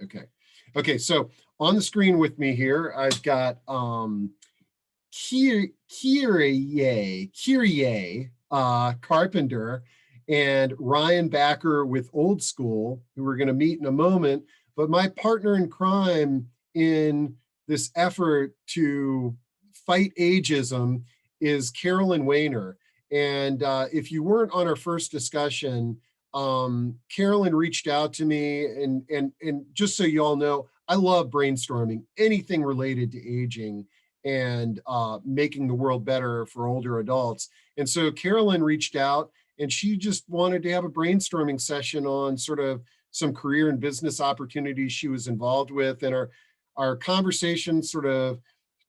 Okay. Okay. So on the screen with me here, I've got Kyrié Carpenter and Ryan Backer with Old School, who we're going to meet in a moment. But my partner in crime in this effort to fight ageism is Carolyn Weiner. And if you weren't on our first discussion, Carolyn reached out to me, and just so you all know, I love brainstorming anything related to aging and making the world better for older adults. And so Carolyn reached out, and she just wanted to have a brainstorming session on sort of some career and business opportunities she was involved with. And our conversation sort of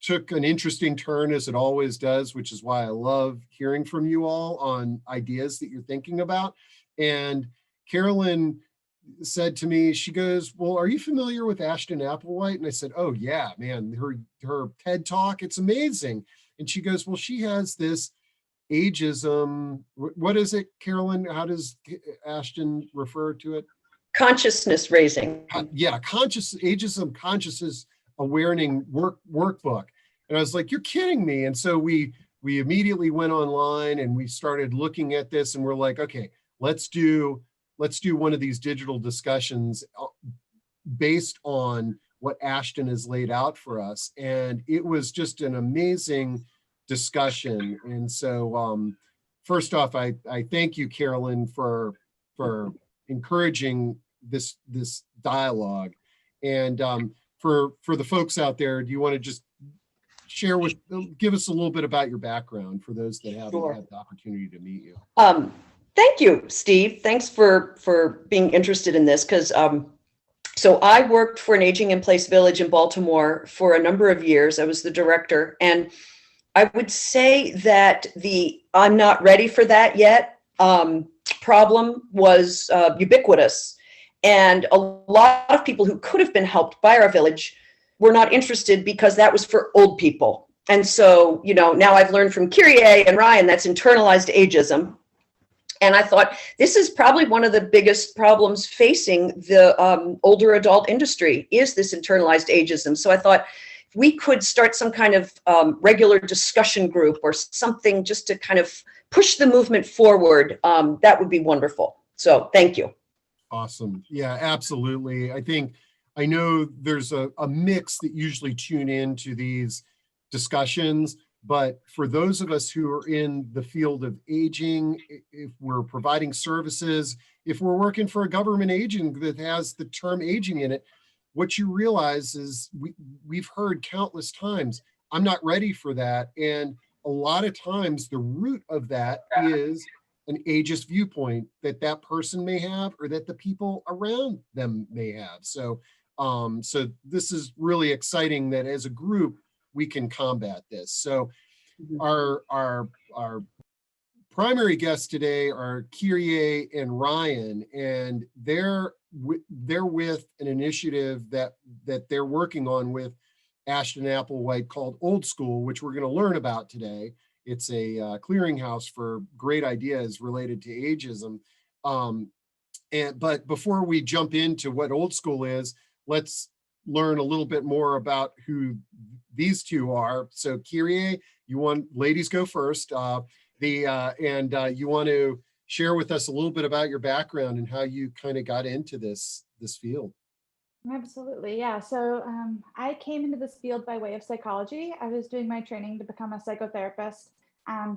took an interesting turn, as it always does, which is why I love hearing from you all on ideas that you're thinking about. And Carolyn said to me, she goes, well, are you familiar with Ashton Applewhite? And I said, oh yeah, man, her TED Talk, it's amazing. And she goes, well, she has this ageism. What is it, Carolyn? How does Ashton refer to it? Consciousness raising. Yeah, ageism consciousness awarening workbook. And I was like, you're kidding me. And so we immediately went online and we started looking at this, and we're like, okay, let's do one of these digital discussions based on what Ashton has laid out for us. And it was just an amazing discussion. And so first off, I thank you, Carolyn, for encouraging this dialogue. And for the folks out there, do you want to just give us a little bit about your background for those that haven't had the opportunity to meet you? Thank you, Steve. Thanks for being interested in this, because so I worked for an aging in place village in Baltimore for a number of years. I was the director, and I would say that the I'm not ready for that yet problem was ubiquitous. And a lot of people who could have been helped by our village were not interested because that was for old people. And so, now I've learned from Kyrié and Ryan, that's internalized ageism. And I thought, this is probably one of the biggest problems facing the older adult industry, is this internalized ageism. So I thought, if we could start some kind of regular discussion group or something just to kind of push the movement forward, that would be wonderful. So thank you. Awesome. Yeah, absolutely. I know there's a mix that usually tune into these discussions, but for those of us who are in the field of aging, if we're providing services, if we're working for a government agent that has the term aging in it, what you realize is we've heard countless times, I'm not ready for that. And a lot of times the root of that is an ageist viewpoint that person may have, or that the people around them may have. So this is really exciting that as a group, we can combat this. So our primary guests today are Kyrié and Ryan, and they're with an initiative that they're working on with Ashton Applewhite called Old School, which we're going to learn about today. It's a clearinghouse for great ideas related to ageism. But before we jump into what Old School is, let's learn a little bit more about who these two are. So Kyrié, ladies go first. You want to share with us a little bit about your background and how you kind of got into this field. Absolutely, yeah. So I came into this field by way of psychology. I was doing my training to become a psychotherapist.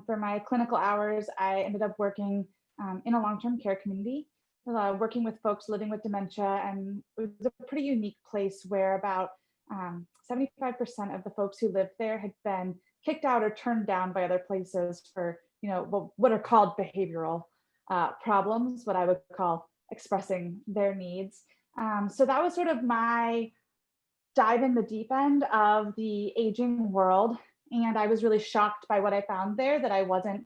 For my clinical hours, I ended up working in a long-term care community, working with folks living with dementia, and it was a pretty unique place where about 75% of the folks who lived there had been kicked out or turned down by other places for, what are called behavioral problems, what I would call expressing their needs. So that was sort of my dive in the deep end of the aging world. And I was really shocked by what I found there, that I wasn't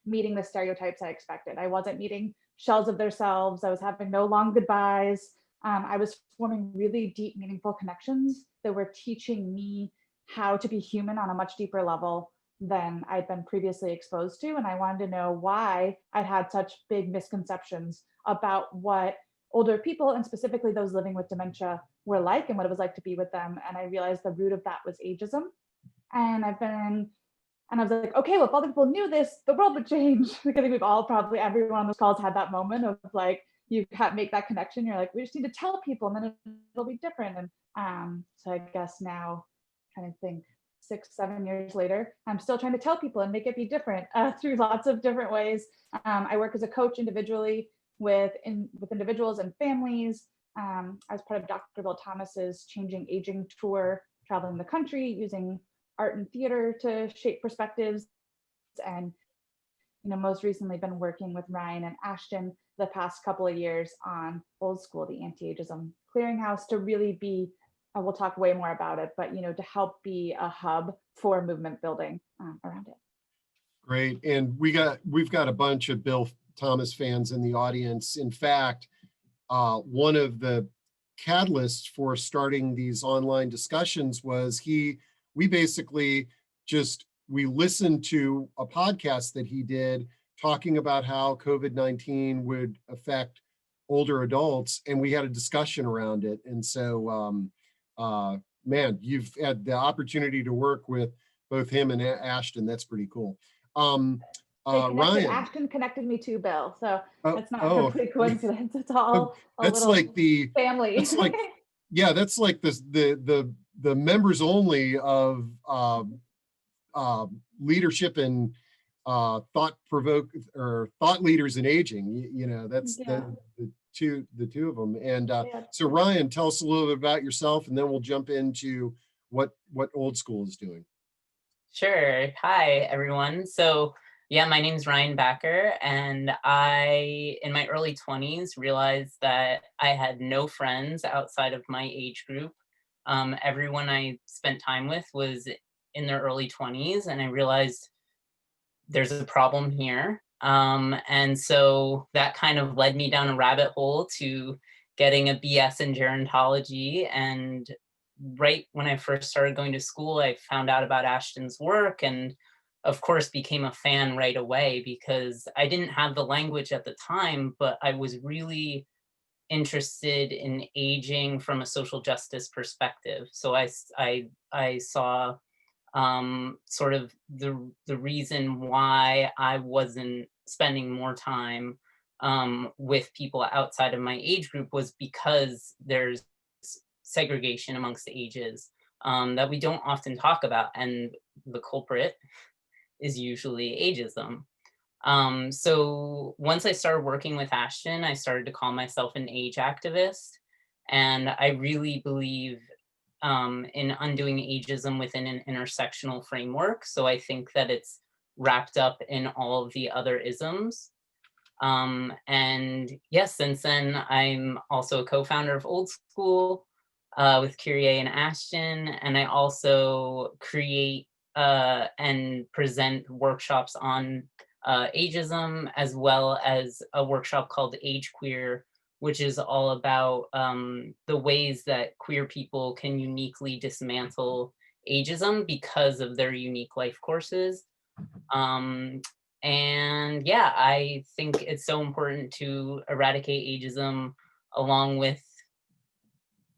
meeting the stereotypes I expected. I wasn't meeting shells of themselves. I was having no long goodbyes. I was forming really deep, meaningful connections that were teaching me how to be human on a much deeper level than I'd been previously exposed to. And I wanted to know why I'd had such big misconceptions about what older people, and specifically those living with dementia, were like and what it was like to be with them. And I realized the root of that was ageism. And I was like, okay, well, if other people knew this, the world would change. Like, I think we've all probably, everyone on this call has had that moment of like, you make that connection. You're like, we just need to tell people and then it'll be different. And so I guess now, kind of think 6-7 years later, I'm still trying to tell people and make it be different through lots of different ways. I work as a coach individually with individuals and families. I was part of Dr. Bill Thomas's Changing Aging tour, traveling the country using art and theater to shape perspectives. And most recently been working with Ryan and Ashton the past couple of years on Old School, the Anti-Ageism Clearinghouse, to really be, we'll talk way more about it, but to help be a hub for movement building around it. Great. And we've got a bunch of Bill Thomas fans in the audience. In fact, one of the catalysts for starting these online discussions was we basically we listened to a podcast that he did talking about how COVID-19 would affect older adults, and we had a discussion around it. And so, man, you've had the opportunity to work with both him and Ashton. That's pretty cool. Ryan. Ashton connected me to Bill, so it's not a complete coincidence. It's all that's like the family. That's like, yeah, that's like the members only of leadership and thought leaders in aging. That's the two of them. And so Ryan, tell us a little bit about yourself, and then we'll jump into what Old School is doing. Sure. Hi, everyone. So yeah, my name's Ryan Backer, and I, in my early 20s, realized that I had no friends outside of my age group. Everyone I spent time with was in their early 20s, and I realized there's a problem here. And so that kind of led me down a rabbit hole to getting a BS in gerontology. And right when I first started going to school, I found out about Ashton's work, and of course became a fan right away, because I didn't have the language at the time, but I was really interested in aging from a social justice perspective. So I saw sort of the reason why I wasn't spending more time with people outside of my age group was because there's segregation amongst the ages that we don't often talk about, and the culprit is usually ageism. So once I started working with Ashton, I started to call myself an age activist, and I really believe in undoing ageism within an intersectional framework. So I think that it's wrapped up in all of the other isms. And yes, since then, I'm also a co-founder of Old School with Kyrié and Ashton, and I also create and present workshops on ageism, as well as a workshop called Age Queer, which is all about the ways that queer people can uniquely dismantle ageism because of their unique life courses. And yeah, I think it's so important to eradicate ageism along with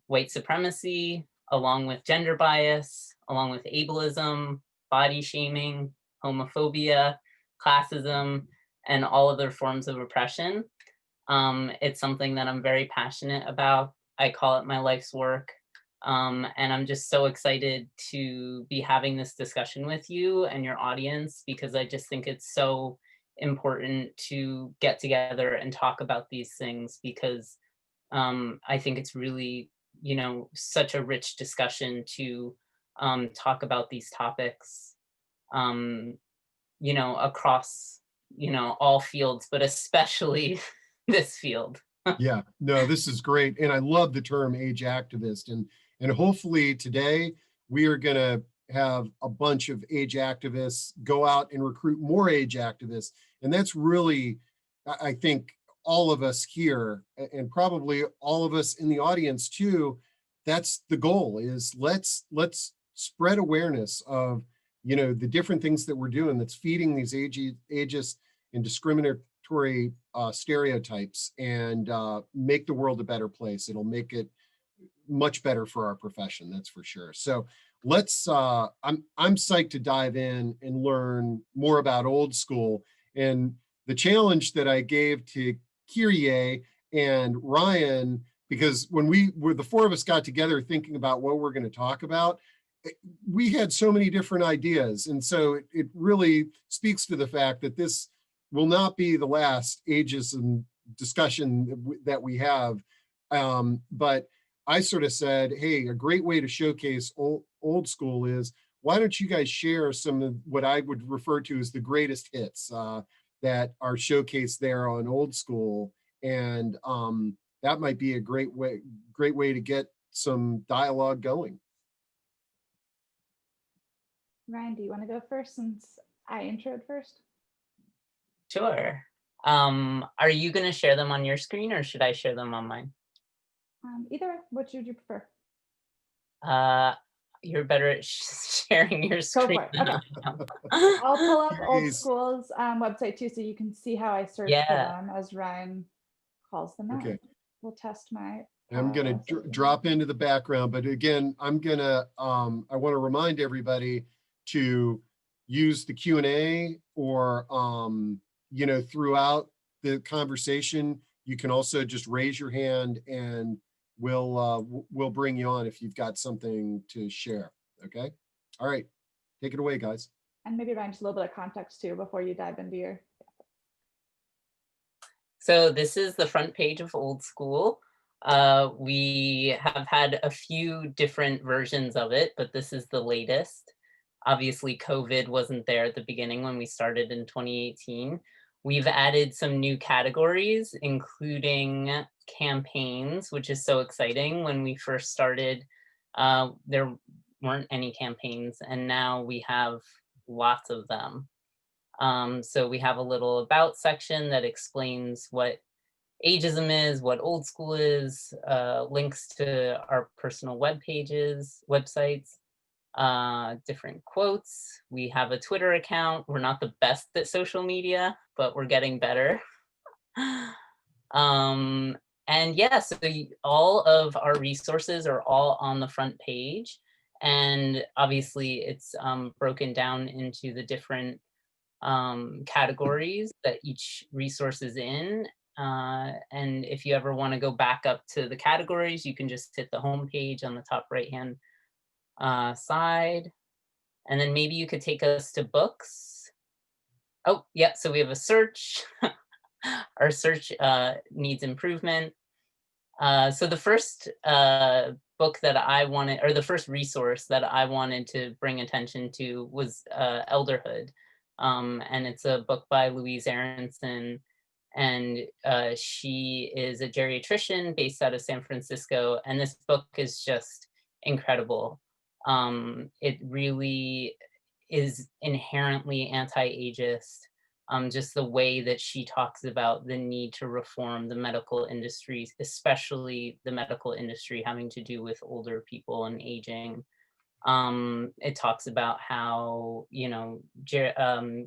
white supremacy, along with gender bias, along with ableism, body shaming, homophobia, classism, and all other forms of oppression. It's something that I'm very passionate about. I call it my life's work. And I'm just so excited to be having this discussion with you and your audience, because I just think it's so important to get together and talk about these things, because I think it's really, such a rich discussion to talk about these topics, across, all fields, but especially this field. Yeah, no, this is great. And I love the term age activist. And hopefully today we are going to have a bunch of age activists go out and recruit more age activists. And that's really, I think, all of us here, and probably all of us in the audience too, that's the goal, is let's spread awareness of, the different things that we're doing that's feeding these ageist and discriminatory discriminatory stereotypes and make the world a better place. It'll make it much better for our profession, that's for sure. So let's, I'm psyched to dive in and learn more about Old School. And the challenge that I gave to Kyrié and Ryan, because when the four of us got together thinking about what we're going to talk about, we had so many different ideas. And so it really speaks to the fact that this will not be the last ageism discussion that we have. But I sort of said, hey, a great way to showcase old school is, why don't you guys share some of what I would refer to as the greatest hits that are showcased there on Old School. And that might be a great way to get some dialogue going. Ryan, do you want to go first since I introed first? Sure. Are you going to share them on your screen or should I share them on mine? Either way, which would you prefer? You're better at sharing your screen. Go for it. Okay. I'll pull up Old Jeez. School's website too, so you can see how I search for them as Ryan calls them out. Okay. We'll test my. I'm going to drop into the background, but again, I'm going to, I want to remind everybody to use the Q&A or, you know, throughout the conversation, you can also just raise your hand and we'll bring you on if you've got something to share. Okay. All right. Take it away, guys. And maybe Ryan, just a little bit of context too, before you dive into your. So this is the front page of Old School. We have had a few different versions of it, but this is the latest. Obviously, COVID wasn't there at the beginning when we started in 2018. We've added some new categories, including campaigns, which is so exciting. When we first started, there weren't any campaigns, and now we have lots of them. So we have a little about section that explains what ageism is, what Old School is, links to our personal web pages, websites, different quotes. We have a Twitter account. We're not the best at social media, but we're getting better. And yeah, so all of our resources are all on the front page. And obviously it's broken down into the different categories that each resource is in. And if you ever want to go back up to the categories, you can just hit the home page on the top right hand side. And then maybe you could take us to books. Oh, yeah, so we have a search. Our search needs improvement. So the first book that I wanted, or the first resource that I wanted to bring attention to was Elderhood. And it's a book by Louise Aronson. And she is a geriatrician based out of San Francisco. And this book is just incredible. It really is inherently anti-ageist. Just the way that she talks about the need to reform the medical industries, especially the medical industry having to do with older people and aging. It talks about how, you know,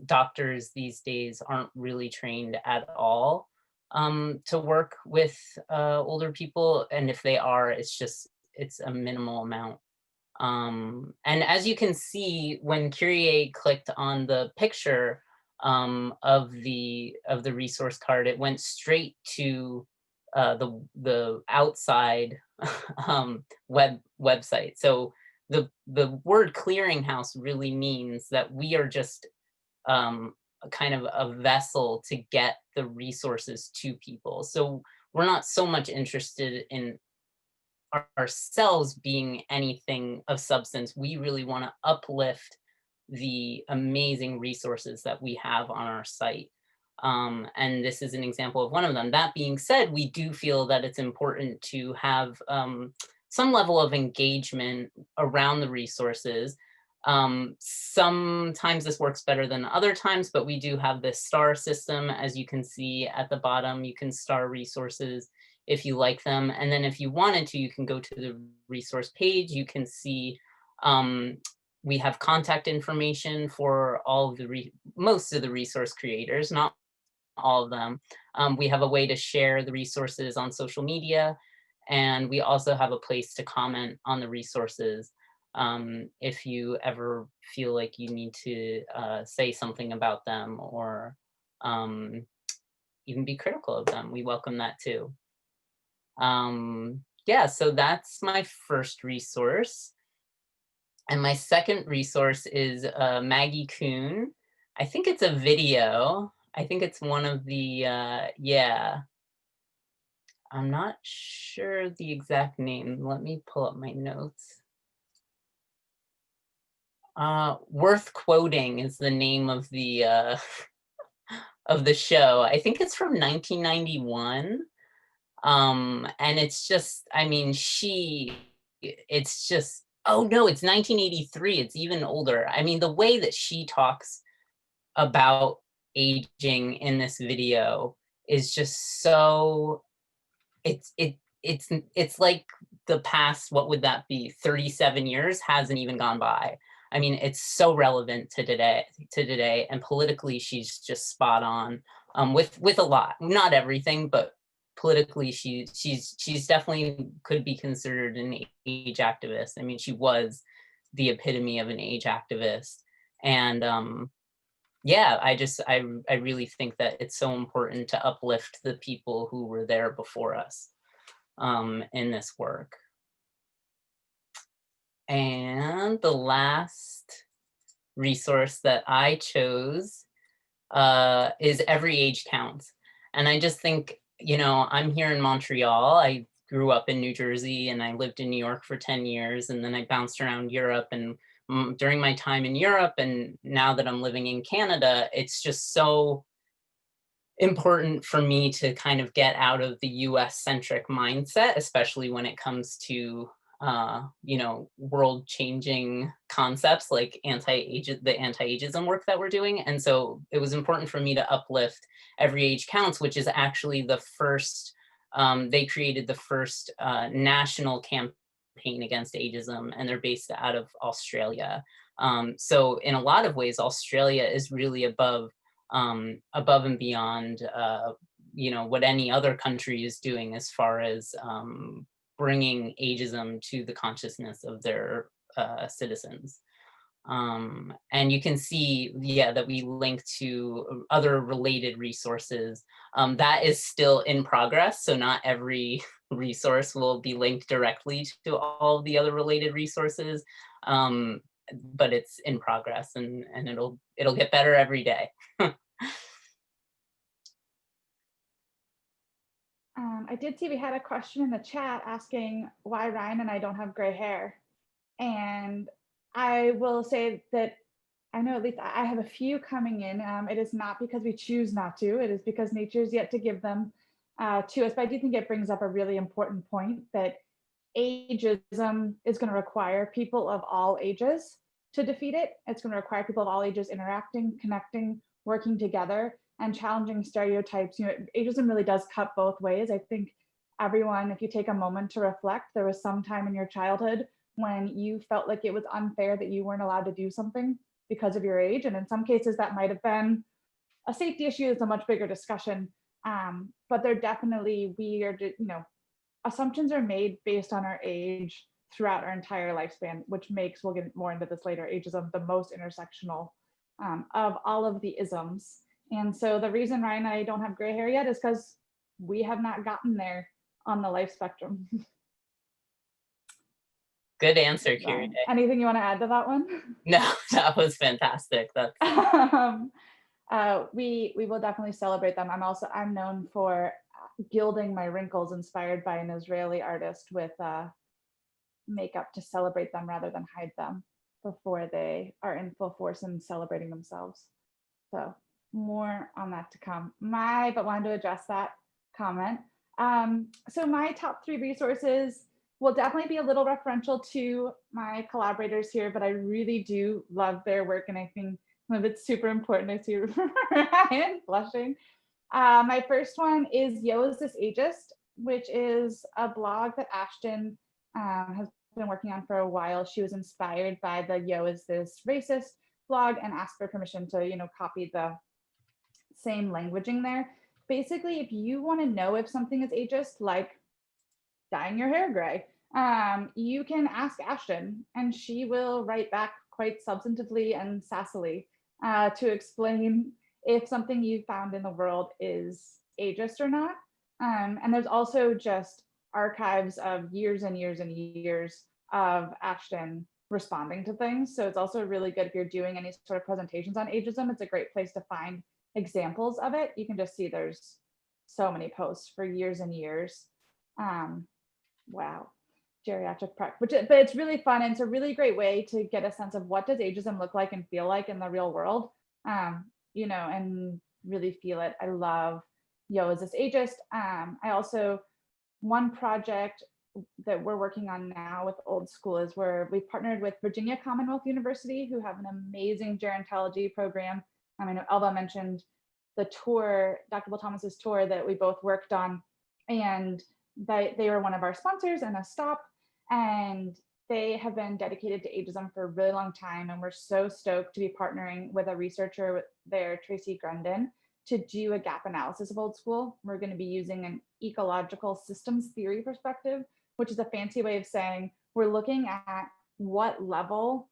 doctors these days aren't really trained at all to work with older people. And if they are, it's a minimal amount. And as you can see, when Kyrié clicked on the picture of the resource card, it went straight to the outside website. So the word clearinghouse really means that we are just kind of a vessel to get the resources to people. So we're not so much interested in ourselves being anything of substance. We really want to uplift the amazing resources that we have on our site. And this is an example of one of them. That being said, we do feel that it's important to have some level of engagement around the resources. Sometimes this works better than other times, but we do have this star system. As you can see at the bottom, you can star resources if you like them. And then if you wanted to, you can go to the resource page. You can see we have contact information for all of most of the resource creators, not all of them. We have a way to share the resources on social media, and we also have a place to comment on the resources if you ever feel like you need to say something about them, or even be critical of them. We welcome that too. Yeah, so that's my first resource. And my second resource is Maggie Kuhn. I think it's a video. I think it's one of the, yeah. I'm not sure the exact name. Let me pull up my notes. Worth Quoting is the name of the show. I think it's from 1991. And it's just, I mean, it's just, oh no, it's 1983. It's even older. I mean, the way that she talks about aging in this video is just so, it's like the past, what would that be, 37 years hasn't even gone by. I mean, it's so relevant to today, and politically she's just spot on with a lot, not everything, but politically she's definitely could be considered an age activist. I mean, she was the epitome of an age activist. And yeah, I really think that it's so important to uplift the people who were there before us in this work. And the last resource that I chose is Every Age Counts. And I just think, you know, I'm here in Montreal. I grew up in New Jersey, and I lived in New York for 10 years. And then I bounced around Europe. And during my time in Europe, and now that I'm living in Canada, it's just so important for me to kind of get out of the US-centric mindset, especially when it comes to you know, world-changing concepts like the anti-ageism work that we're doing. And so it was important for me to uplift Every Age Counts, which is actually the first, they created the first national campaign against ageism, and they're based out of Australia. So in a lot of ways, Australia is really above and beyond, you know, what any other country is doing as far as bringing ageism to the consciousness of their citizens. And you can see, yeah, that we link to other related resources. That is still in progress, so not every resource will be linked directly to all the other related resources, but it's in progress, and it'll get better every day. I did see we had a question in the chat asking why Ryan and I don't have gray hair. And I will say that I know at least I have a few coming in. It is not because we choose not to, it is because nature's yet to give them to us. But I do think it brings up a really important point that ageism is going to require people of all ages to defeat it. It's going to require people of all ages interacting, connecting, working together, and challenging stereotypes. You know, ageism really does cut both ways. I think everyone, if you take a moment to reflect, there was some time in your childhood when you felt like it was unfair that you weren't allowed to do something because of your age. And in some cases that might have been a safety issue. It's a much bigger discussion. But they're definitely, you know, assumptions are made based on our age throughout our entire lifespan, which makes, we'll get more into this later, ageism the most intersectional of all of the isms. And so the reason Ryan and I don't have gray hair yet is because we have not gotten there on the life spectrum. Good answer, Kyrié. Anything you want to add to that one? No, that was fantastic. That's we will definitely celebrate them. I'm known for gilding my wrinkles, inspired by an Israeli artist, with makeup to celebrate them rather than hide them before they are in full force and celebrating themselves. So more on that to come. But wanted to address that comment. So my top 3 resources will definitely be a little referential to my collaborators here, but I really do love their work, and I think it's super important. I see Ryan blushing. My first one is Yo, Is This Ageist, which is a blog that Ashton has been working on for a while. She was inspired by the Yo, Is This Racist blog and asked for permission to, you know, copy the same languaging there. Basically, if you want to know if something is ageist, like dyeing your hair gray, you can ask Ashton, and she will write back quite substantively and sassily to explain if something you found in the world is ageist or not. And there's also just archives of years and years and years of Ashton responding to things. So it's also really good if you're doing any sort of presentations on ageism. It's a great place to find examples of it. You can just see there's so many posts for years and years. Wow, geriatric prep, but it's really fun, and it's a really great way to get a sense of what does ageism look like and feel like in the real world, you know, and really feel it. I love Yo, Is This Ageist? I also, one project that we're working on now with Old School is where we partnered with Virginia Commonwealth University, who have an amazing gerontology program. I know Elva mentioned the tour, Dr. Bill Thomas's tour that we both worked on, and they were one of our sponsors and a stop, and they have been dedicated to ageism for a really long time. And we're so stoked to be partnering with a researcher there, Tracy Grundon, to do a gap analysis of Old School. We're going to be using an ecological systems theory perspective, which is a fancy way of saying we're looking at what level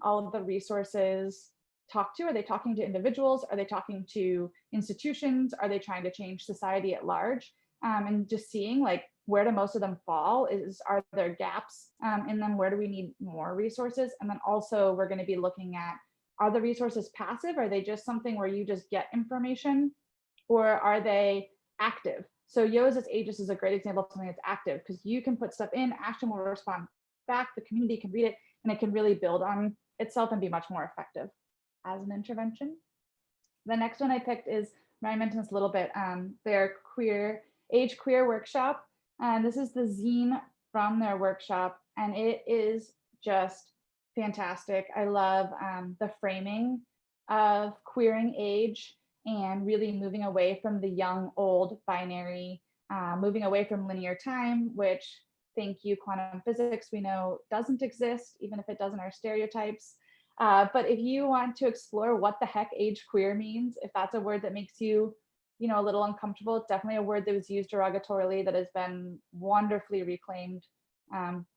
all of the resources talk to. Are they talking to individuals? Are they talking to institutions? Are they trying to change society at large? And just seeing like where do most of them fall, are there gaps in them? Where do we need more resources? And then also we're going to be looking at, are the resources passive? Are they just something where you just get information, or are they active? So Yo, Is This Ageist is a great example of something that's active, because you can put stuff in, Ashton will respond back, the community can read it, and it can really build on itself and be much more effective as an intervention. The next one I picked is, Ryan mentioned this a little bit, their Age Queer workshop. And this is the zine from their workshop, and it is just fantastic. I love the framing of queering age and really moving away from the young, old binary, moving away from linear time, which, thank you, quantum physics, we know doesn't exist, even if it does in our stereotypes. But if you want to explore what the heck age queer means, if that's a word that makes you, you know, a little uncomfortable, it's definitely a word that was used derogatorily that has been wonderfully reclaimed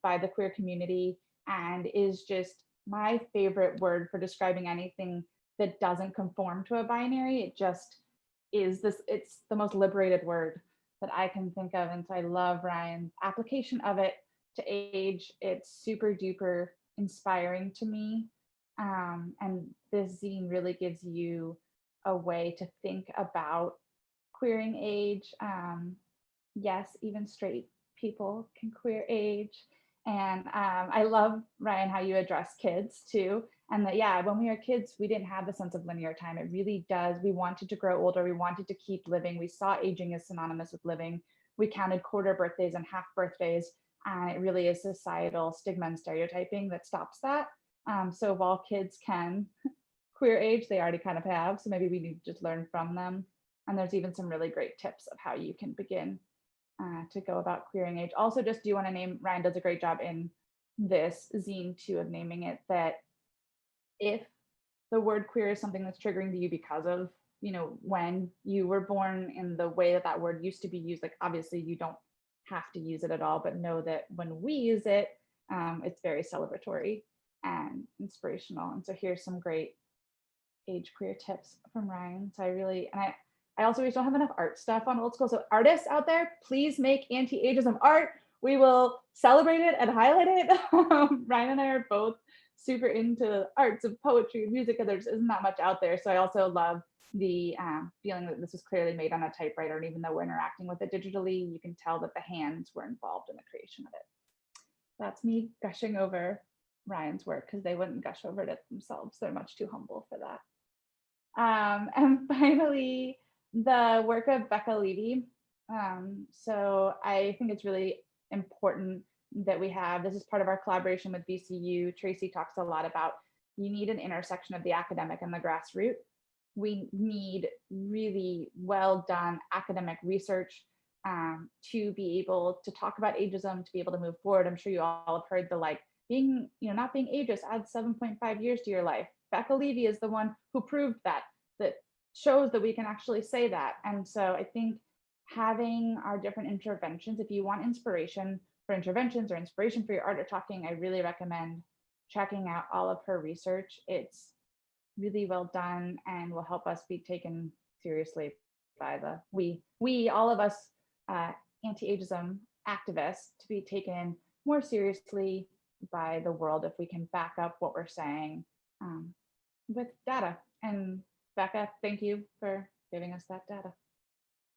by the queer community, and is just my favorite word for describing anything that doesn't conform to a binary. It just is this, it's the most liberated word that I can think of. And so I love Ryan's application of it to age. It's super duper inspiring to me. And this zine really gives you a way to think about queering age. Yes, even straight people can queer age. And I love, Ryan, how you address kids too. And that, yeah, when we were kids, we didn't have the sense of linear time. It really does. We wanted to grow older. We wanted to keep living. We saw aging as synonymous with living. We counted quarter birthdays and half birthdays. And it really is societal stigma and stereotyping that stops that. So while kids can queer age, they already kind of have. So maybe we need to just learn from them. And there's even some really great tips of how you can begin to go about queering age. Also, just do want to name, Ryan does a great job in this zine too of naming it, that if the word queer is something that's triggering to you because of, you know, when you were born and the way that that word used to be used, like obviously you don't have to use it at all, but know that when we use it, it's very celebratory and inspirational. And so here's some great age queer tips from Ryan. So I really, and I also, we don't have enough art stuff on Old School. So artists out there, please make anti-ageism art. We will celebrate it and highlight it. Ryan and I are both super into arts of poetry and music, and there just isn't that much out there. So I also love the feeling that this was clearly made on a typewriter, and even though we're interacting with it digitally, you can tell that the hands were involved in the creation of it. That's me gushing over Ryan's work, because they wouldn't gush over it themselves. They're much too humble for that. And finally, the work of Becca Levy. So I think it's really important that we have, this is part of our collaboration with VCU. Tracy talks a lot about, you need an intersection of the academic and the grassroots. We need really well done academic research to be able to talk about ageism, to be able to move forward. I'm sure you all have heard the like, being, you know, not being ageist adds 7.5 years to your life. Becca Levy is the one who proved that shows that we can actually say that. And so I think having our different interventions, if you want inspiration for interventions or inspiration for your art or talking, I really recommend checking out all of her research. It's really well done and will help us be taken seriously by the we all of us anti-ageism activists to be taken more seriously by the world if we can back up what we're saying with data. And Becca, thank you for giving us that data.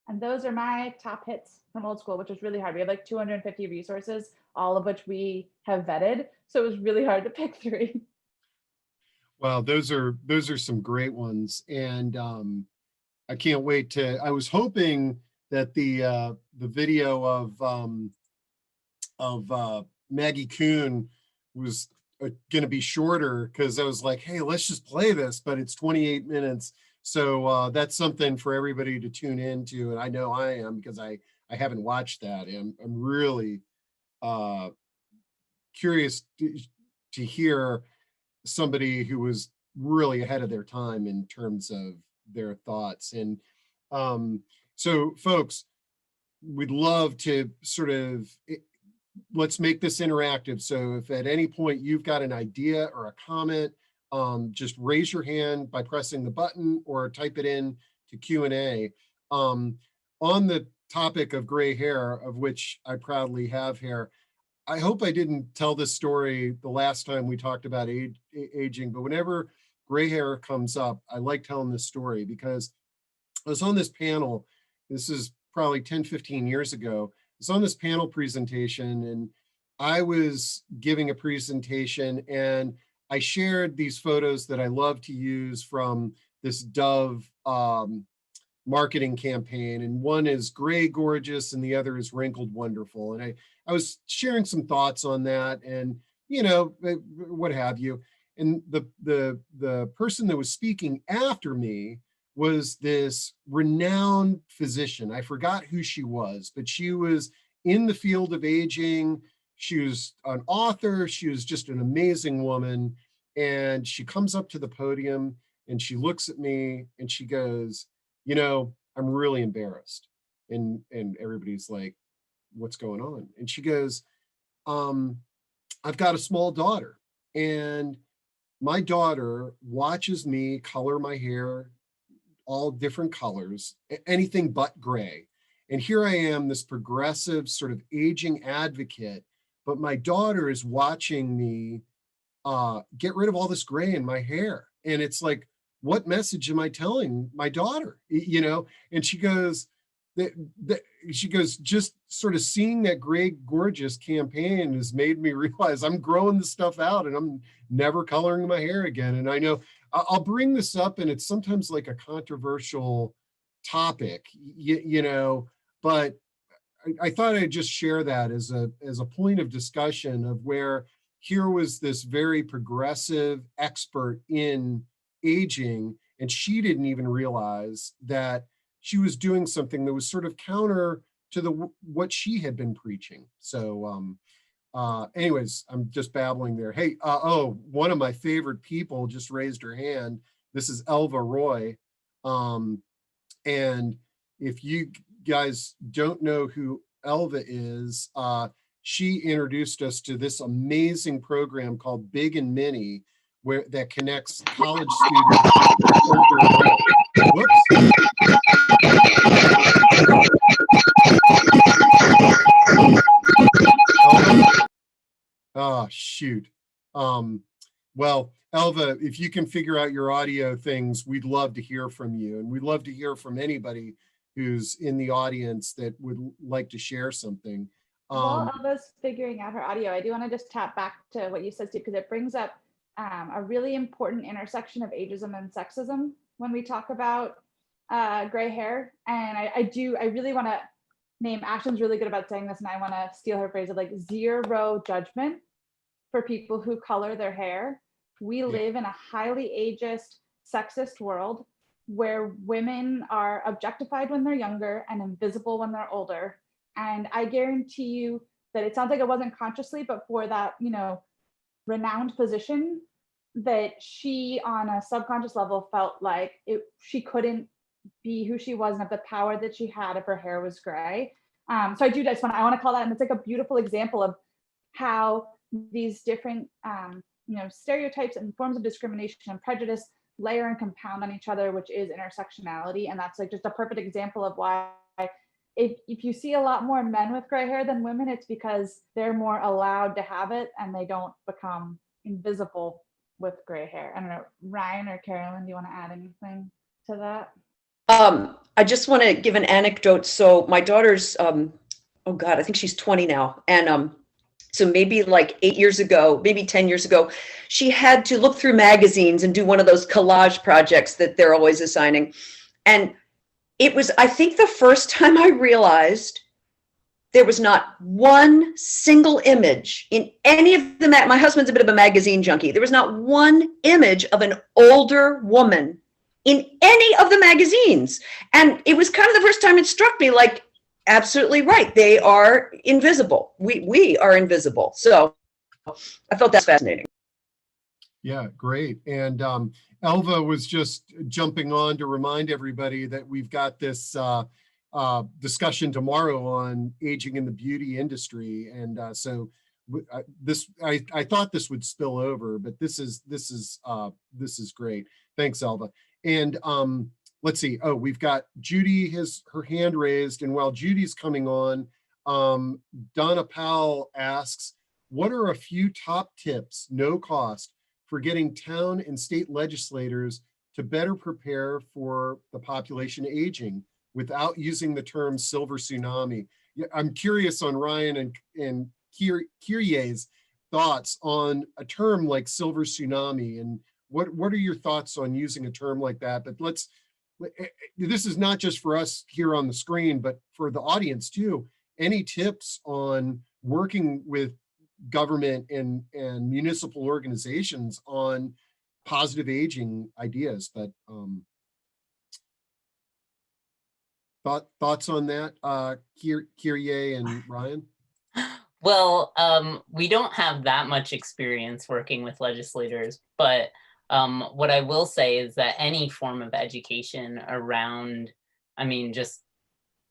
And those are my top hits from old school, which was really hard. We have like 250 resources, all of which we have vetted. So it was really hard to pick 3. Wow, those are some great ones. And I can't wait to, I was hoping that the video of Maggie Kuhn was going to be shorter, because I was like, hey, let's just play this, but it's 28 minutes. So that's something for everybody to tune into. And I know I am, because I haven't watched that. And I'm really curious to hear somebody who was really ahead of their time in terms of their thoughts. And so folks, we'd love to sort of, let's make this interactive. So if at any point you've got an idea or a comment, just raise your hand by pressing the button or type it in to Q&A. On the topic of gray hair, of which I proudly have hair, I hope I didn't tell this story the last time we talked about aging, but whenever gray hair comes up, I like telling this story, because I was on this panel, this is probably 10, 15 years ago. I was on this panel presentation, and I was giving a presentation, and I shared these photos that I love to use from this Dove marketing campaign. And one is Gray Gorgeous and the other is Wrinkled Wonderful. And I was sharing some thoughts on that, and, you know, what have you. And the person that was speaking after me was this renowned physician. I forgot who she was, but she was in the field of aging. She was an author. She was just an amazing woman. And she comes up to the podium and she looks at me and she goes, you know, I'm really embarrassed. And everybody's like, what's going on? And she goes, I've got a small daughter, and my daughter watches me color my hair all different colors, anything but gray. And here I am, this progressive sort of aging advocate, but my daughter is watching me get rid of all this gray in my hair. And it's like, what message am I telling my daughter? You know? And she goes, just sort of seeing that Gray Gorgeous campaign has made me realize I'm growing this stuff out and I'm never coloring my hair again. And I know I'll bring this up, and it's sometimes like a controversial topic, you know, but I thought I'd just share that as a point of discussion of where here was this very progressive expert in aging, and she didn't even realize that she was doing something that was sort of counter to what she had been preaching. So anyways, I'm just babbling there. Hey, one of my favorite people just raised her hand. This is Elva Roy. And if you guys don't know who Elva is, she introduced us to this amazing program called Big and Mini, that connects college students older adults. Whoops. Oh, shoot. Well, Elva, if you can figure out your audio things, we'd love to hear from you. And we'd love to hear from anybody who's in the audience that would like to share something. While Elva's figuring out her audio, I do want to just tap back to what you said, Steve, because it brings up a really important intersection of ageism and sexism when we talk about gray hair. And I really want to name, Ashton's really good about saying this, and I want to steal her phrase of like zero judgment for people who color their hair. We live in a highly ageist, sexist world where women are objectified when they're younger and invisible when they're older. And I guarantee you that it sounds like it wasn't consciously, but for that, you know, renowned physician, that she, on a subconscious level, felt like she couldn't be who she was and have the power that she had if her hair was gray. So I want to call that, and it's like a beautiful example of how these different stereotypes and forms of discrimination and prejudice layer and compound on each other, which is intersectionality. And that's like just a perfect example of why if you see a lot more men with gray hair than women, it's because they're more allowed to have it and they don't become invisible with gray hair. I don't know, Ryan or Carolyn, do you want to add anything to that? I just want to give an anecdote. So my daughter's, oh God, I think she's 20 now. And so maybe like 8 years ago, maybe 10 years ago, she had to look through magazines and do one of those collage projects that they're always assigning. And it was, I think, the first time I realized there was not one single image in any of the, my husband's a bit of a magazine junkie. There was not one image of an older woman in any of the magazines. And it was kind of the first time it struck me, like, absolutely right. They are invisible. We are invisible. So I felt that's fascinating. Yeah, great. And Elva was just jumping on to remind everybody that we've got this discussion tomorrow on aging in the beauty industry. And so I thought this would spill over, but this is great. Thanks, Elva. And let's see. Oh, we've got Judy has her hand raised, and while Judy's coming on, Donna Powell asks, what are a few top tips, no cost, for getting town and state legislators to better prepare for the population aging without using the term silver tsunami? Yeah, I'm curious on Ryan and Kyrié's thoughts on a term like silver tsunami, and what are your thoughts on using a term like that? But this is not just for us here on the screen, but for the audience too. Any tips on working with government and municipal organizations on positive aging ideas? That thoughts on that, Kyrié and Ryan? Well, we don't have that much experience working with legislators, but what I will say is that any form of education around, I mean, just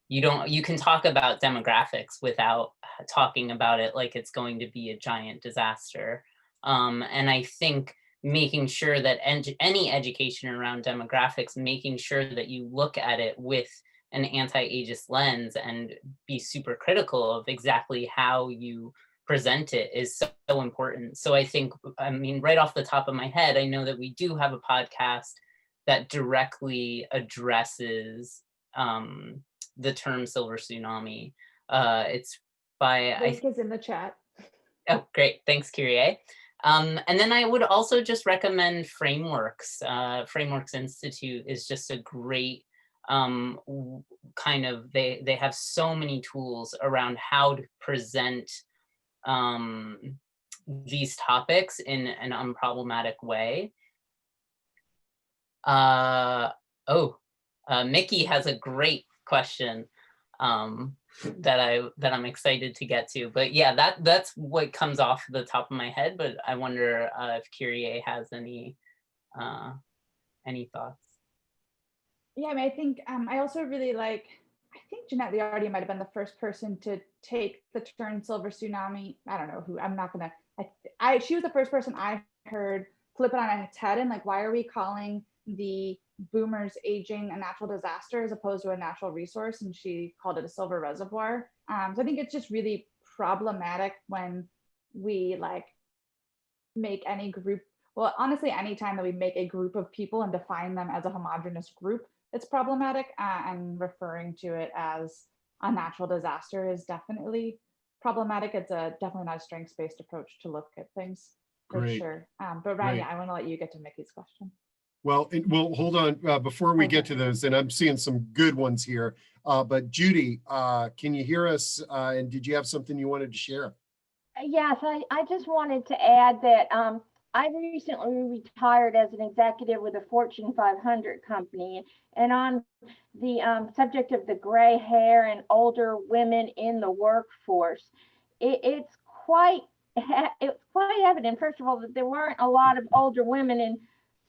you can talk about demographics without talking about it like it's going to be a giant disaster. And I think making sure that any education around demographics, making sure that you look at it with an anti-ageist lens and be super critical of exactly how you present it is so important. So I think, I mean, right off the top of my head, I know that we do have a podcast that directly addresses the term silver tsunami. It's by, Link is in the chat. Oh, great. Thanks, Kyrié. And then I would also just recommend Frameworks. Frameworks Institute is just a great kind of, they have so many tools around how to present these topics in an unproblematic way. Mickey has a great question that I'm excited to get to. But yeah, that's what comes off the top of my head. But I wonder if Kyrié has any thoughts. Yeah, I mean, I think I also really like, I think Jeanette Liardi might have been the first person to take the term silver tsunami. I don't know who, I'm not gonna, she was the first person I heard flip it on its head and like, why are we calling the boomers aging a natural disaster as opposed to a natural resource? And she called it a silver reservoir. So I think it's just really problematic when we like make any group, well, honestly, anytime that we make a group of people and define them as a homogenous group, it's problematic, and referring to it as a natural disaster is definitely problematic. It's definitely not a strengths-based approach to look at things, for Great. Sure. But Ryan, yeah, I want to let you get to Mickey's question. Well, hold on before we get to those, and I'm seeing some good ones here. But Judy, can you hear us? And did you have something you wanted to share? Yes, I just wanted to add that I recently retired as an executive with a Fortune 500 company, and on the subject of the gray hair and older women in the workforce, it's quite evident, first of all, that there weren't a lot of older women in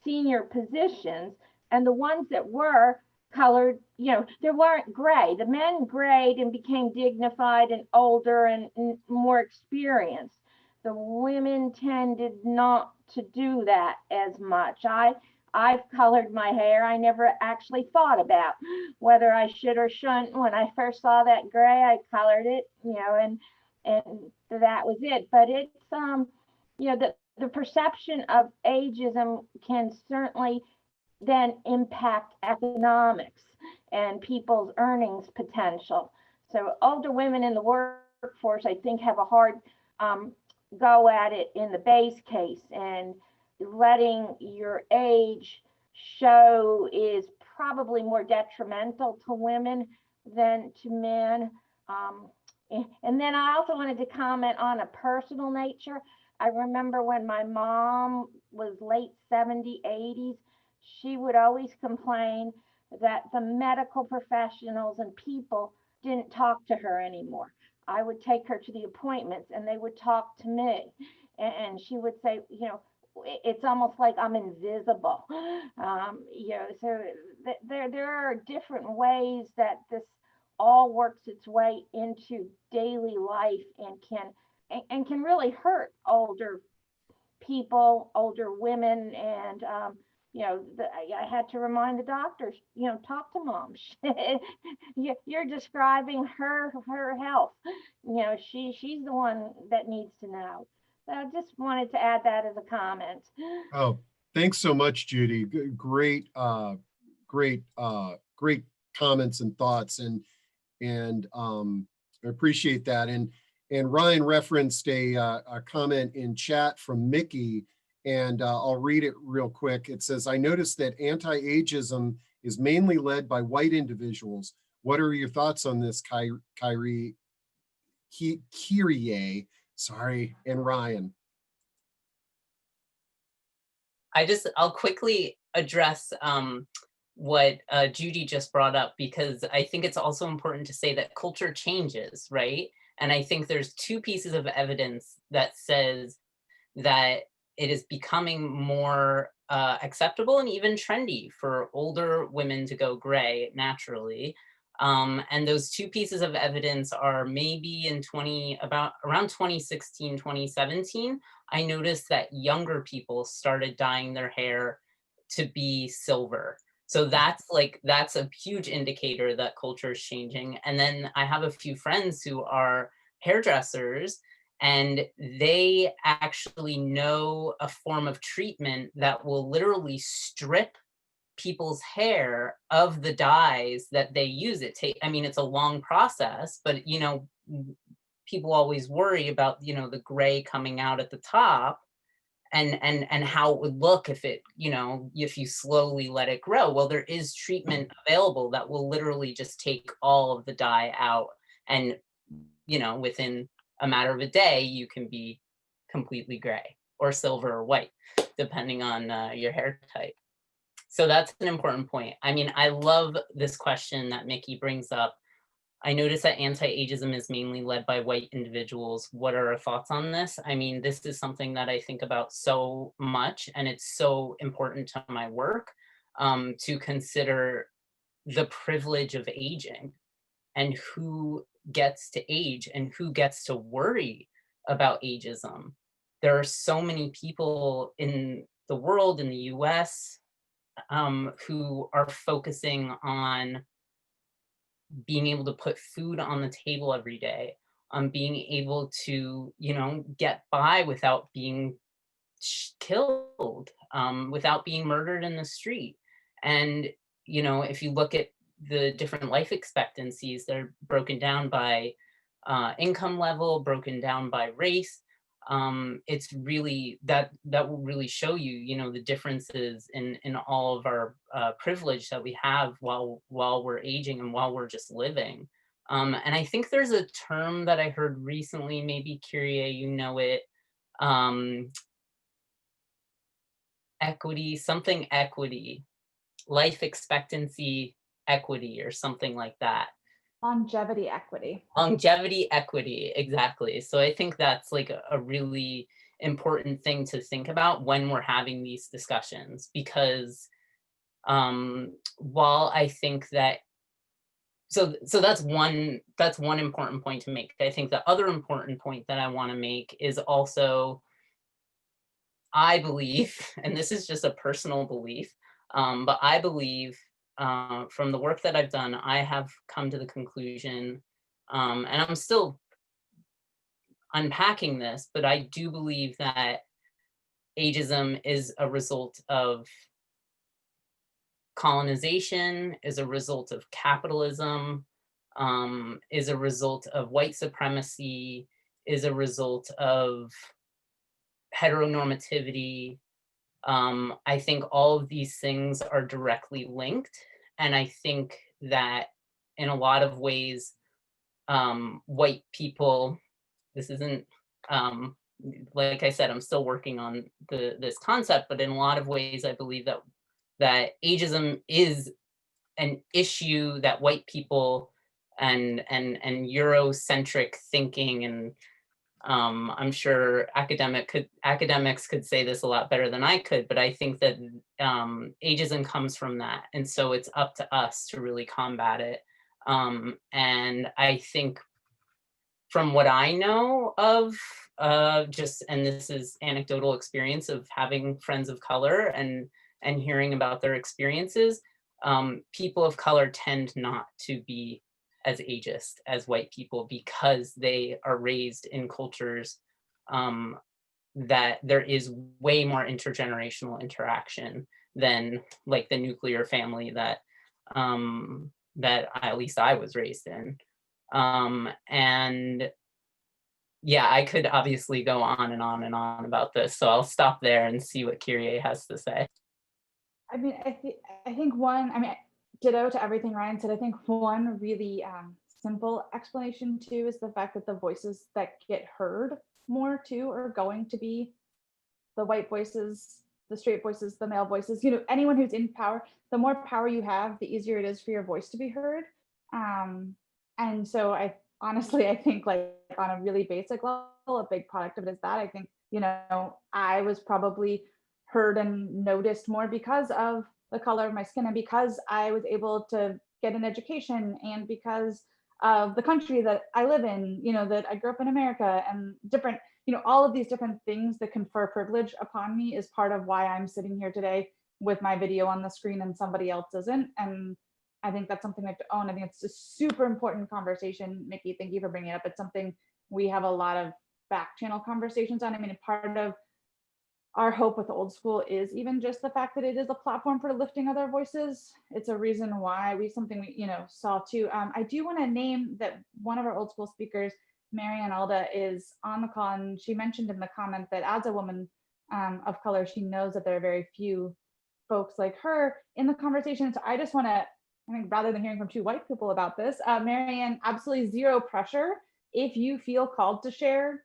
senior positions, and the ones that were colored, they weren't gray. The men grayed and became dignified and older and more experienced. The women tended not to do that as much. I've colored my hair. I never actually thought about whether I should or shouldn't. When I first saw that gray, I colored it, and that was it. But it's the perception of ageism can certainly then impact economics and people's earnings potential. So older women in the workforce, I think, have a hard go at it in the base case, and letting your age show is probably more detrimental to women than to men. And then I also wanted to comment on a personal nature. I remember when my mom was late 70s, 80s, she would always complain that the medical professionals and people didn't talk to her anymore. I would take her to the appointments and they would talk to me. And she would say, it's almost like I'm invisible. So there are different ways that this all works its way into daily life and can really hurt older people, older women, and I had to remind the doctors, talk to mom. You're describing her health. She's the one that needs to know. So I just wanted to add that as a comment. Oh, thanks so much, Judy. Great, great comments and thoughts, and I appreciate that. And Ryan referenced a comment in chat from Mickey, and I'll read it real quick. It says, "I noticed that anti-ageism is mainly led by white individuals. What are your thoughts on this, Kyrié, and Ryan?" I'll quickly address what Judy just brought up, because I think it's also important to say that culture changes, right? And I think there's two pieces of evidence that says that it is becoming more acceptable and even trendy for older women to go gray naturally. And those two pieces of evidence are maybe around 2016, 2017, I noticed that younger people started dyeing their hair to be silver. So that's a huge indicator that culture is changing. And then I have a few friends who are hairdressers, and they actually know a form of treatment that will literally strip people's hair of the dyes that they use. It's a long process, but people always worry about the gray coming out at the top and how it would look if you slowly let it grow. Well, there is treatment available that will literally just take all of the dye out, and within a matter of a day you can be completely gray or silver or white, depending on your hair type. So that's an important point. I love this question that Mickey brings up. I notice that anti-ageism is mainly led by white individuals. What are our thoughts on this? This is something that I think about so much, and it's so important to my work to consider the privilege of aging and who gets to age and who gets to worry about ageism. There are so many people in the world, in the US, who are focusing on being able to put food on the table every day, on being able to, get by without being killed, without being murdered in the street. And, if you look at the different life expectancies, they're broken down by income level, broken down by race. It's really that will really show you, the differences in all of our privilege that we have while we're aging and while we're just living. And I think there's a term that I heard recently, maybe Kyrié, it, equity, life expectancy equity, or something like that. Longevity equity. Longevity equity, exactly. So I think that's like a really important thing to think about when we're having these discussions, because while I think that, so that's one important point to make. I think the other important point that I want to make is also, I believe, and this is just a personal belief, but I believe from the work that I've done, I have come to the conclusion, and I'm still unpacking this, but I do believe that ageism is a result of colonization, is a result of capitalism, is a result of white supremacy, is a result of heteronormativity. I think all of these things are directly linked. And I think that in a lot of ways, white people, this isn't, like I said, I'm still working on this concept, but in a lot of ways, I believe that ageism is an issue that white people and Eurocentric thinking, and I'm sure academics could say this a lot better than I could, but I think that ageism comes from that. And so it's up to us to really combat it. And I think from what I know of just, and this is anecdotal experience of having friends of color and hearing about their experiences, people of color tend not to be as ageist as white people because they are raised in cultures that there is way more intergenerational interaction than like the nuclear family that at least I was raised in. And yeah, I could obviously go on and on and on about this, so I'll stop there and see what Kyrié has to say. I mean, I think one, I mean, ditto to everything Ryan said. I think one really simple explanation too is the fact that the voices that get heard more too are going to be the white voices, the straight voices, the male voices, you know, anyone who's in power. The more power you have, the easier it is for your voice to be heard. And so I think like on a really basic level, a big product of it is that I think, you know, I was probably heard and noticed more because of the color of my skin and because I was able to get an education and because of the country that I live in, you know, that I grew up in America and different, you know, all of these different things that confer privilege upon me is part of why I'm sitting here today with my video on the screen and somebody else isn't. And I think that's something we have to own. I think it's a super important conversation. Mickey, thank you for bringing it up. It's something we have a lot of back channel conversations on. I mean, part of our hope with Old School is even just the fact that it is a platform for lifting other voices. It's a reason why we saw too. I do want to name that one of our Old School speakers, Marianne Alda, is on the call, and she mentioned in the comment that as a woman of color, she knows that there are very few folks like her in the conversation. So I just want to, I think rather than hearing from two white people about this, Marianne, absolutely zero pressure. If you feel called to share,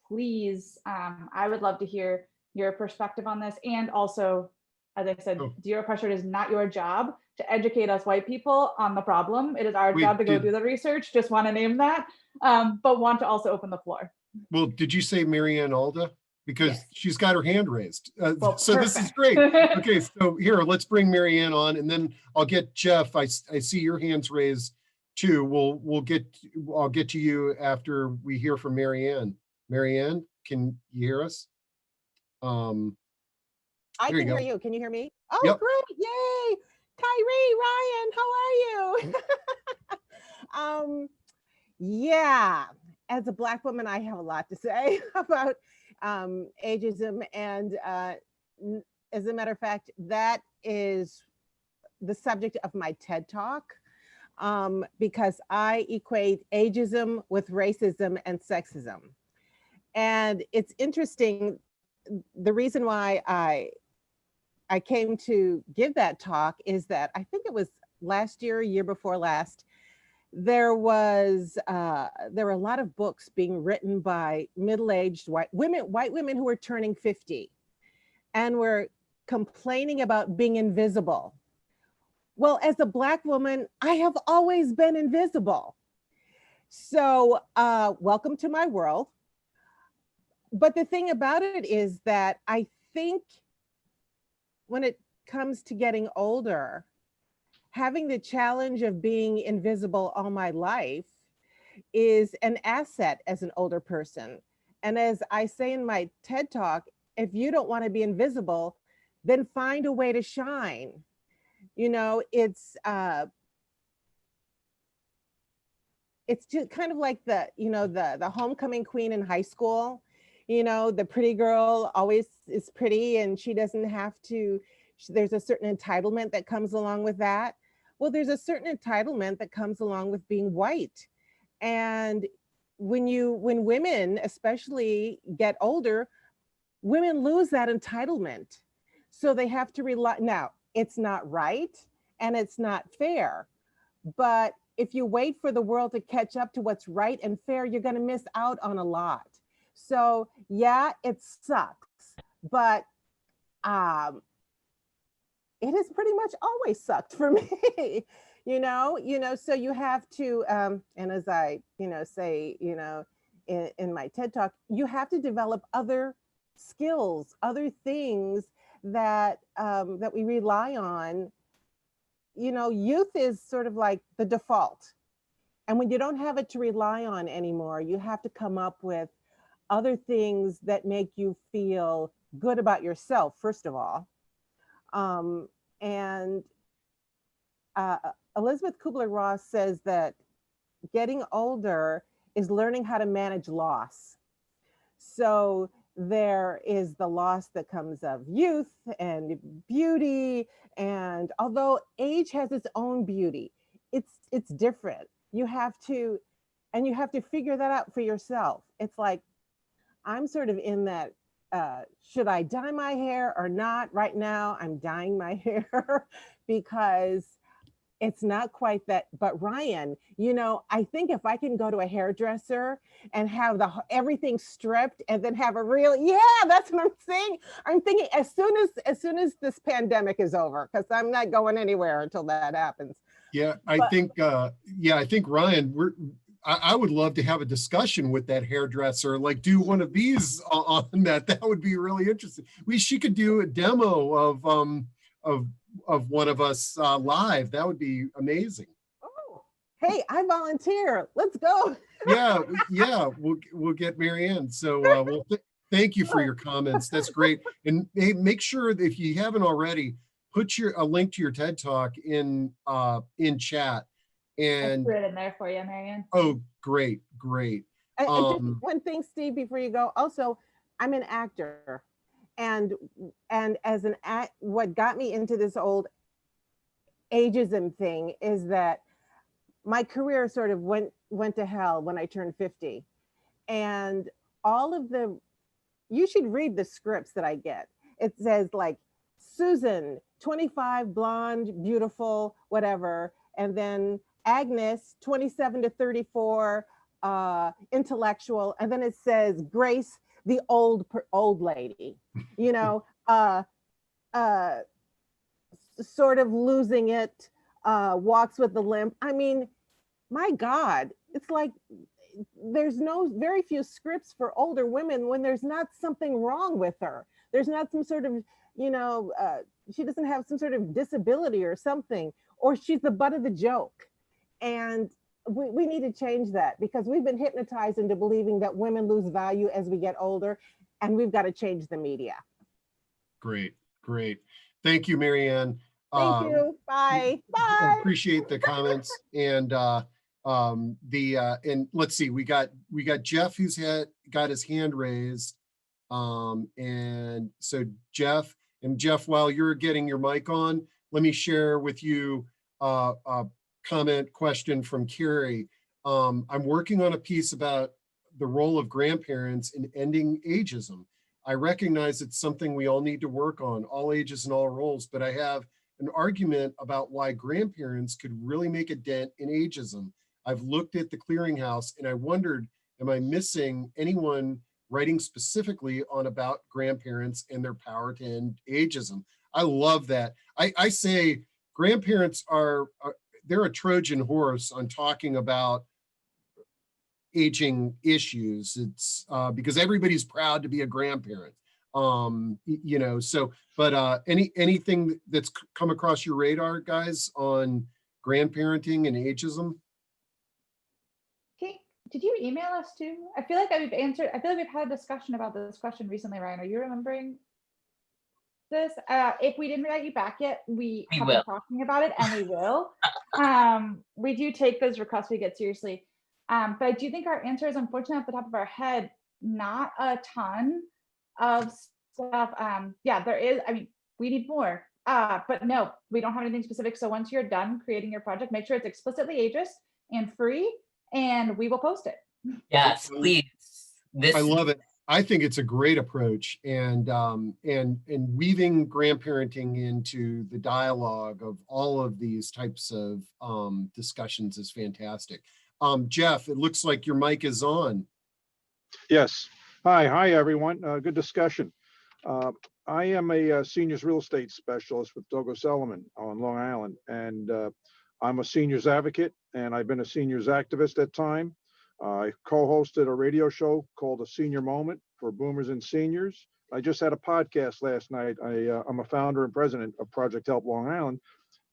please, I would love to hear your perspective on this. And also, as I said, zero pressure. It is not your job to educate us white people on the problem. It is our job to go do the research. Just want to name that, but want to also open the floor. Well, did you say Marianne Alda? Because yes, she's got her hand raised. Well, so perfect. This is great. Okay, so here, let's bring Marianne on, and then I'll get Jeff. I see your hands raised too. I'll get to you after we hear from Marianne. Marianne, can you hear us? I can hear you. Can you hear me? Oh, yep. Great. Yay. Kyrié, Ryan, how are you? Yeah, as a Black woman, I have a lot to say about ageism. And as a matter of fact, that is the subject of my TED Talk, because I equate ageism with racism and sexism. And it's interesting, the reason why I came to give that talk is that I think it was last year, year before last, there were a lot of books being written by middle-aged white women who were turning 50 and were complaining about being invisible. Well, as a Black woman, I have always been invisible. So welcome to my world. but the thing about it is that I think when it comes to getting older, having the challenge of being invisible all my life is an asset as an older person. And as I say in my TED Talk, if you don't want to be invisible, then find a way to shine. You know, it's just kind of like the homecoming queen in high school. You know, the pretty girl always is pretty and she doesn't have to, there's a certain entitlement that comes along with that. Well, there's a certain entitlement that comes along with being white. And when women especially get older, women lose that entitlement. So they have to rely, now it's not right and it's not fair, but if you wait for the world to catch up to what's right and fair, you're going to miss out on a lot. So yeah, it sucks, but it has pretty much always sucked for me. So you have to, and as I, say, in my TED Talk, you have to develop other skills, other things that that we rely on. Youth is sort of like the default. And when you don't have it to rely on anymore, you have to come up with other things that make you feel good about yourself, first of all. And Elizabeth Kubler-Ross says that getting older is learning how to manage loss. So there is the loss that comes of youth and beauty. And although age has its own beauty, it's different. You have to figure that out for yourself. It's like, I'm sort of in that, should I dye my hair or not? Right now, I'm dyeing my hair because it's not quite that. But Ryan, I think if I can go to a hairdresser and have everything stripped and then have that's what I'm saying. I'm thinking as soon as this pandemic is over, because I'm not going anywhere until that happens. Yeah, I think Ryan, I would love to have a discussion with that hairdresser, like do one of these on that. That would be really interesting. She could do a demo of one of us live. That would be amazing. Oh, hey, I volunteer. Let's go. Yeah, we'll get Marianne. So thank you for your comments. That's great. And hey, make sure that if you haven't already, put a link to your TED Talk in chat. And I threw it in there for you, Marianne. Oh, great. And just one thing, Steve, before you go. Also, I'm an actor, and as what got me into this old ageism thing is that my career sort of went to hell when I turned 50, and you should read the scripts that I get. It says like Susan, 25, blonde, beautiful, whatever, and then Agnes, 27 to 34, intellectual, and then it says Grace, the old lady, sort of losing it, walks with the limp. I mean, my God, it's like there's very few scripts for older women when there's not something wrong with her. There's not some sort of, she doesn't have some sort of disability or something, or she's the butt of the joke. And we need to change that, because we've been hypnotized into believing that women lose value as we get older, and we've got to change the media. Great. Thank you, Marianne. Thank you. Bye. Appreciate the comments. And and let's see, we got Jeff who's got his hand raised. And so Jeff, while you're getting your mic on, let me share with you a comment question from Kyrié. I'm working on a piece about the role of grandparents in ending ageism. I recognize it's something we all need to work on, all ages and all roles, but I have an argument about why grandparents could really make a dent in ageism. I've looked at the Clearinghouse and I wondered, am I missing anyone writing specifically about grandparents and their power to end ageism? I love that. I say grandparents they're a Trojan horse on talking about aging issues. It's because everybody's proud to be a grandparent. So, but anything that's come across your radar, guys, on grandparenting and ageism? Okay, did you email us too? I feel like we've had a discussion about this question recently, Ryan. Are you remembering this? If we didn't write you back yet, we have been talking about it, and we will. We do take those requests we get seriously. But I do think our answer is, unfortunately, off the top of our head, not a ton of stuff. Yeah, there is. I mean, we need more. But no, we don't have anything specific. So once you're done creating your project, make sure it's explicitly ageist and free, and we will post it. Yes, please. I love it. I think it's a great approach, and weaving grandparenting into the dialogue of all of these types of discussions is fantastic. Jeff, it looks like your mic is on. Yes. Hi, everyone. Good discussion. I am a seniors real estate specialist with Douglas Elliman on Long Island, and I'm a seniors advocate, and I've been a seniors activist at time. I co-hosted a radio show called A Senior Moment for boomers and seniors. I just had a podcast last night. I'm a founder and president of Project Help Long Island,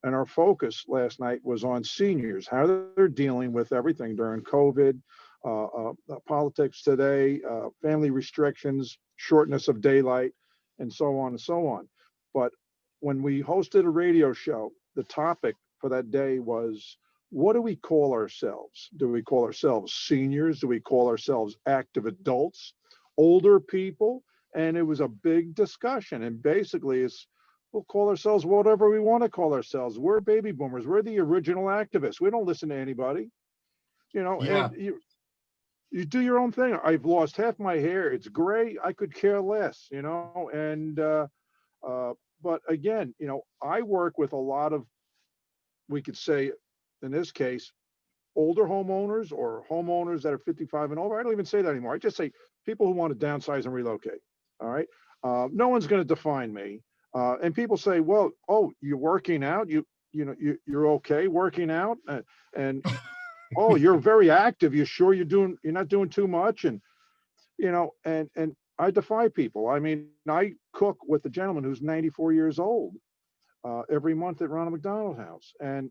and our focus last night was on seniors, how they're dealing with everything during COVID, politics today, family restrictions, shortness of daylight, and so on and so on. But when we hosted a radio show, the topic for that day was, what do we call ourselves? Do we call ourselves seniors? Do we call ourselves active adults, older people? And it was a big discussion. And basically, we'll call ourselves whatever we want to call ourselves. We're baby boomers. We're the original activists. We don't listen to anybody. Yeah. And you do your own thing. I've lost half my hair. It's gray. I could care less, and but again, I work with a lot of, we could say, in this case, older homeowners or homeowners that are 55 and over. I don't even say that anymore. I just say people who want to downsize and relocate. All right. No one's going to define me. And people say, well, oh, you're working out. You're okay working out. And oh, you're very active. You sure you're not doing too much? And, and I defy people. I mean, I cook with a gentleman who's 94 years old every month at Ronald McDonald House. And,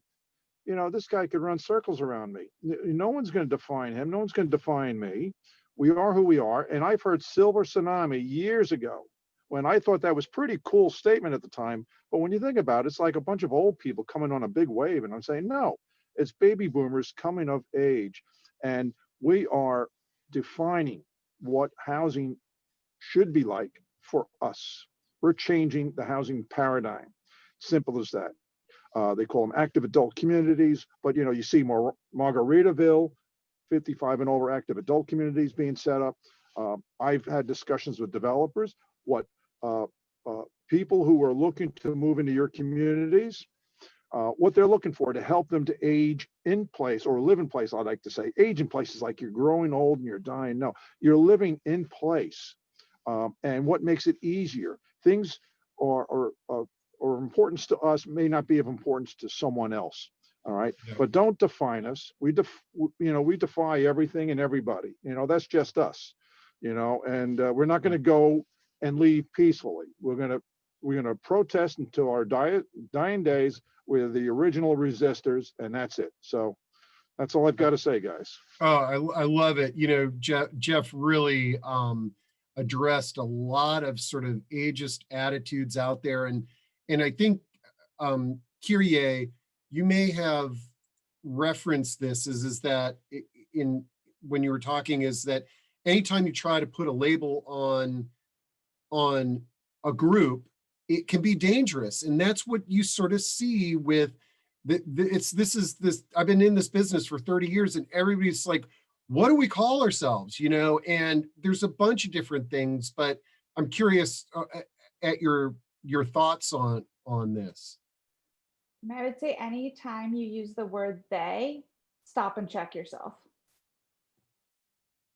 this guy could run circles around me. No one's going to define him. No one's going to define me. We are who we are. And I've heard Silver Tsunami years ago when I thought that was pretty cool statement at the time. But when you think about it, it's like a bunch of old people coming on a big wave. And I'm saying, no, it's baby boomers coming of age. And we are defining what housing should be like for us. We're changing the housing paradigm. Simple as that. They call them active adult communities, but you see more Margaritaville, 55 and over active adult communities being set up. I've had discussions with developers, what people who are looking to move into your communities, what they're looking for to help them to age in place or live in place. I like to say age in place is like you're growing old and you're dying. No, you're living in place. And what makes it easier? Things are importance to us may not be of importance to someone else. All right. Yeah. But don't define us. We defy everything and everybody. That's just us. And we're not going to go and leave peacefully. We're going to protest until our dying days. We're the original resistors, and that's it. So that's all I've got to say, guys. Oh, I love it. Jeff really addressed a lot of sort of ageist attitudes out there, and I think, Kyrié, you may have referenced this is that when you were talking, is that anytime you try to put a label on a group, it can be dangerous. And that's what you sort of see with I've been in this business for 30 years and everybody's like, what do we call ourselves? And there's a bunch of different things, but I'm curious at your thoughts on this. I would say anytime you use the word they, stop and check yourself.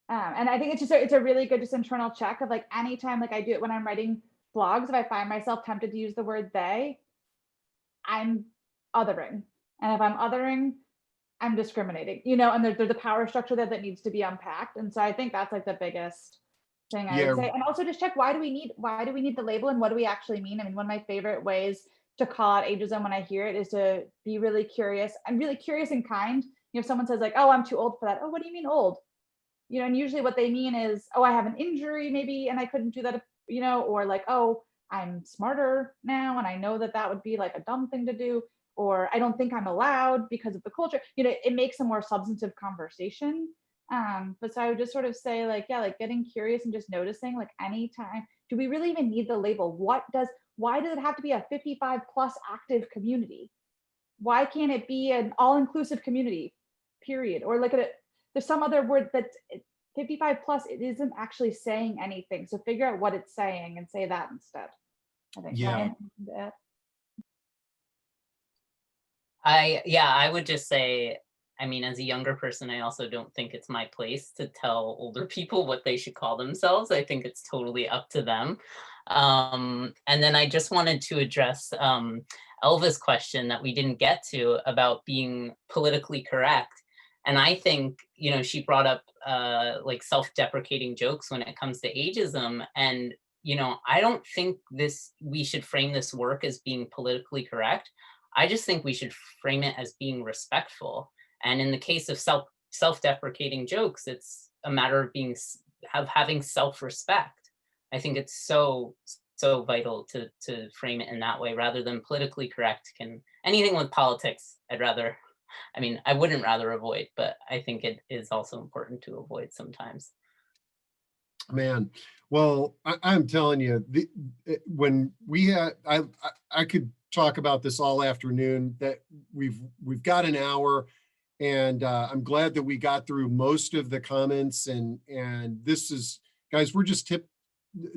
And I think it's a really good just internal check of like anytime, like I do it when I'm writing blogs, if I find myself tempted to use the word they, I'm othering. And if I'm othering, I'm discriminating, you know, and there's a power structure there that needs to be unpacked. And so I think that's like the biggest thing I would say. And also just check, why do we need the label and what do we actually mean? I mean, one of my favorite ways to call out ageism when I hear it is to be really curious. I'm really curious and kind. You know, if someone says like, oh, I'm too old for that. Oh, what do you mean old? You know, and usually what they mean is, oh, I have an injury maybe, and I couldn't do that, you know, or like, oh, I'm smarter now, and I know that that would be like a dumb thing to do, or I don't think I'm allowed because of the culture. You know, it makes a more substantive conversation. But so I would just sort of say like, yeah, like getting curious and just noticing like anytime, do we really even need the label? Why does it have to be a 55 plus active community? Why can't it be an all-inclusive community, period? Or like there's some other word that 55 plus, it isn't actually saying anything. So figure out what it's saying and say that instead. I think. Yeah. I would just say, I mean, as a younger person, I also don't think it's my place to tell older people what they should call themselves. I think it's totally up to them. And then I just wanted to address Elva's question that we didn't get to about being politically correct. And I think, you know, she brought up like self-deprecating jokes when it comes to ageism. And, you know, I don't think we should frame this work as being politically correct. I just think we should frame it as being respectful. And in the case of self-deprecating jokes, it's a matter of having self-respect. I think it's so vital to frame it in that way rather than politically correct. Anything with politics, I wouldn't rather avoid, but I think it is also important to avoid sometimes. Man, well, I'm telling you, when we had, I could talk about this all afternoon. That we've got an hour, and I'm glad that we got through most of the comments. And this is, guys, we're just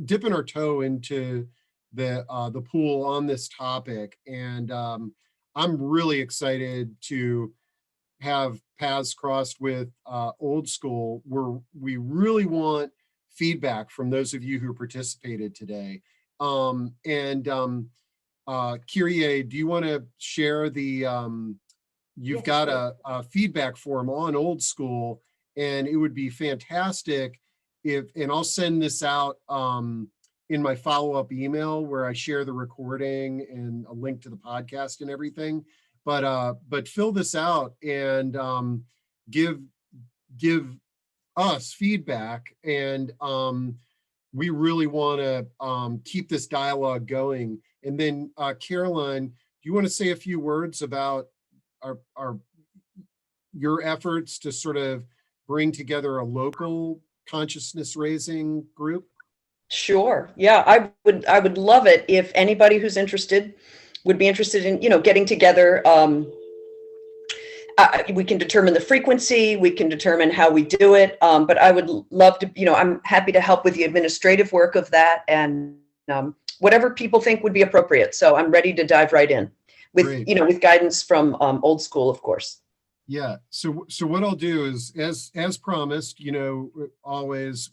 dipping our toe into the pool on this topic, and I'm really excited to have paths crossed with Old School, where we really want feedback from those of you who participated today. Kyrié, do you want to share the, you've got a feedback form on Old School, and it would be fantastic and I'll send this out in my follow-up email where I share the recording and a link to the podcast and everything. But fill this out and give us feedback, and we really want to keep this dialogue going. And then Caroline, do you want to say a few words about your efforts to sort of bring together a local consciousness raising group? Sure. Yeah, I would love it if anybody who's interested would be interested in, you know, getting together. We can determine the frequency, we can determine how we do it. But I would love to, you know, I'm happy to help with the administrative work of that, and whatever people think would be appropriate. So I'm ready to dive right in with, Great. you know, with guidance from Old School, of course. Yeah. So what I'll do is, as promised, you know, always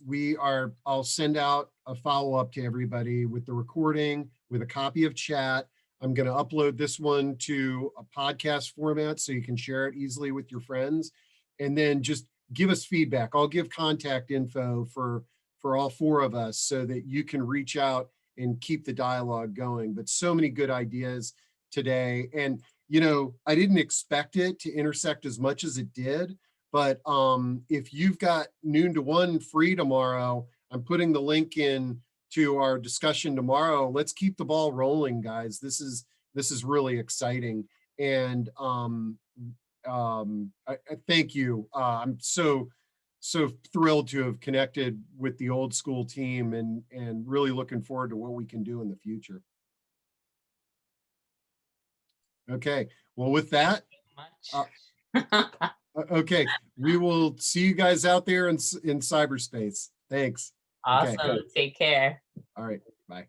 I'll send out a follow-up to everybody with the recording, with a copy of chat. I'm going to upload this one to a podcast format so you can share it easily with your friends, and then just give us feedback. I'll give contact info for all four of us so that you can reach out and keep the dialogue going. But so many good ideas today. And you know, I didn't expect it to intersect as much as it did, but if you've got noon to 1 free tomorrow, I'm putting the link in to our discussion tomorrow. Let's keep the ball rolling, guys. This is really exciting. And I thank you. I'm so thrilled to have connected with the Old School team, and really looking forward to what we can do in the future. Okay, well, with that, okay, we will see you guys out there in cyberspace. Thanks. Awesome. Okay. Take care. All right. Bye.